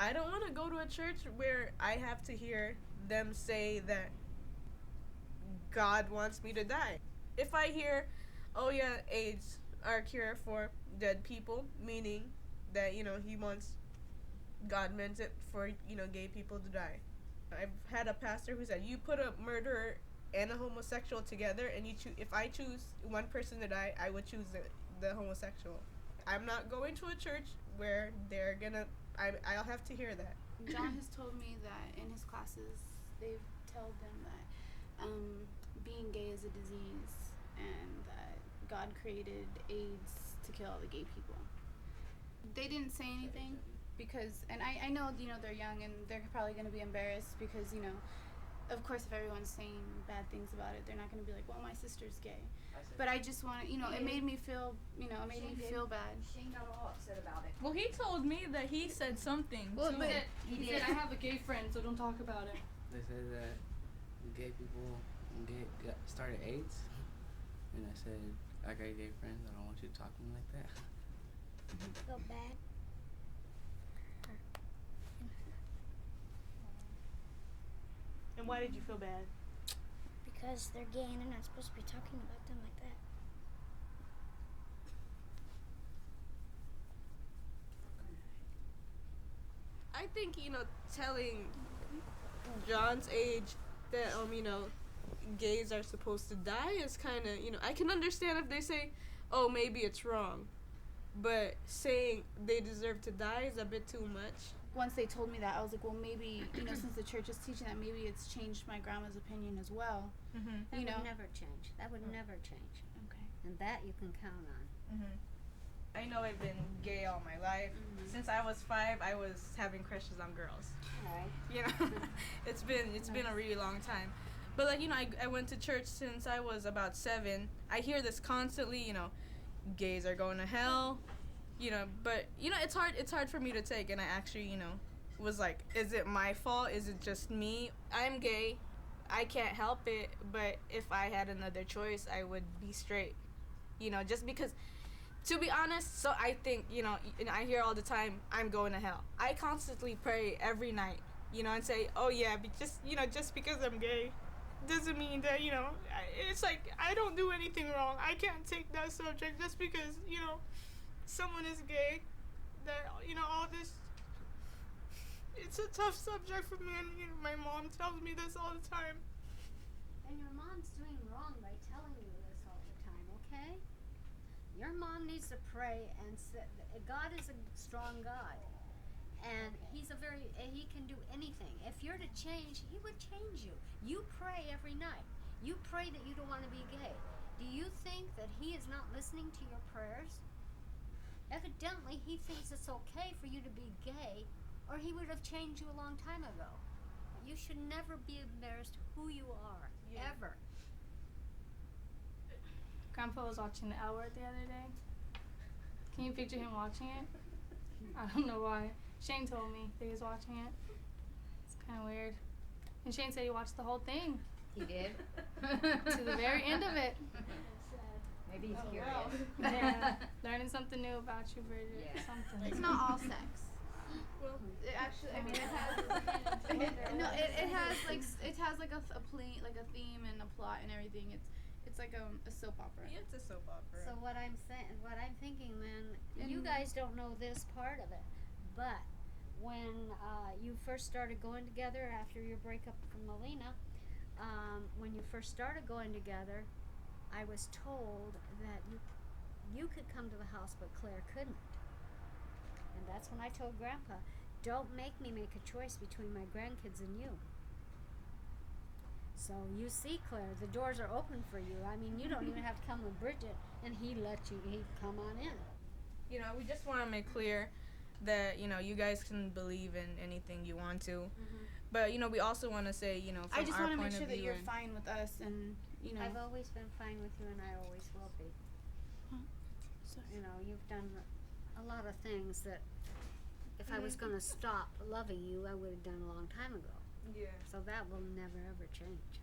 I don't want to go to a church where I have to hear them say that God wants me to die. If I hear, oh yeah, AIDS are a cure for dead people, meaning that, he wants, God meant it for, gay people to die. I've had a pastor who said, you put a murderer and a homosexual together, and if I choose one person to die, I would choose the homosexual. I'm not going to a church where I'll have to hear that. John has told me that in his classes, they've told them that being gay is a disease and that God created AIDS to kill all the gay people. They didn't say anything because, and I know, they're young and they're probably going to be embarrassed because, of course, if everyone's saying bad things about it, they're not going to be like, well, my sister's gay. But I just want to, it made me feel, feel bad. Shane got all upset about it. Well, he told me that he said something. Well, but he said, I have a gay friend, so don't talk about it. They said that gay people started AIDS. And I said, I got gay friends. I don't want you to talk to me like that. I feel bad. And why did you feel bad? Because they're gay and they're not supposed to be talking about them like that. I think, telling John's age that, gays are supposed to die is kind of, I can understand if they say, oh, maybe it's wrong. But saying they deserve to die is a bit too much. Once they told me that, I was like, well, maybe, since the church is teaching that, maybe it's changed my grandma's opinion as well. That would never change. That would never change. Okay. And that you can count on. I know I've been gay all my life. Since I was 5, I was having crushes on girls. All right. It's been a really long time. But I went to church since I was about 7. I hear this constantly, gays are going to hell. But it's hard for me to take, and I actually, was like, is it my fault? Is it just me? I'm gay. I can't help it, but if I had another choice, I would be straight. Just because, to be honest, so I think, and I hear all the time, I'm going to hell. I constantly pray every night, and say, oh yeah, but just because I'm gay doesn't mean that, it's like, I don't do anything wrong. I can't take that subject just because, someone is gay. That, all this, it's a tough subject for me, and my mom tells me this all the time. And your mom's doing wrong by telling you this all the time, okay? Your mom needs to pray and say, God is a strong God. And he can do anything. If you're to change, he would change you. You pray every night. You pray that you don't want to be gay. Do you think that he is not listening to your prayers? Evidently, he thinks it's okay for you to be gay, or he would have changed you a long time ago. You should never be embarrassed who you are, ever. Grandpa was watching The L Word the other day. Can you picture him watching it? I don't know why. Shane told me that he was watching it. It's kind of weird. And Shane said he watched the whole thing. He did? To the very end of it. Maybe he's curious. Yeah. Learning something new about you, Bridget. Yeah. Something. It's not all sex. Well, It actually, I mean, it has. It has like a theme and a plot and everything. It's like a soap opera. yeah, it's a soap opera. So what I'm thinking then, you guys don't know this part of it, but when you first started going together after your breakup from Melina, when you first started going together, I was told that you could come to the house, but Claire couldn't. And that's when I told Grandpa, don't make me make a choice between my grandkids and you. So you see, Claire, the doors are open for you. I mean, you don't even have to come with Bridget, and he'd come on in. We just want to make clear that, you guys can believe in anything you want to. But, we also want to say, from I just want to make sure that you're fine with us, and I've always been fine with you, and I always will be. Sorry. You've done a lot of things that if I was going to stop loving you, I would have done a long time ago. Yeah. So that will never, ever change.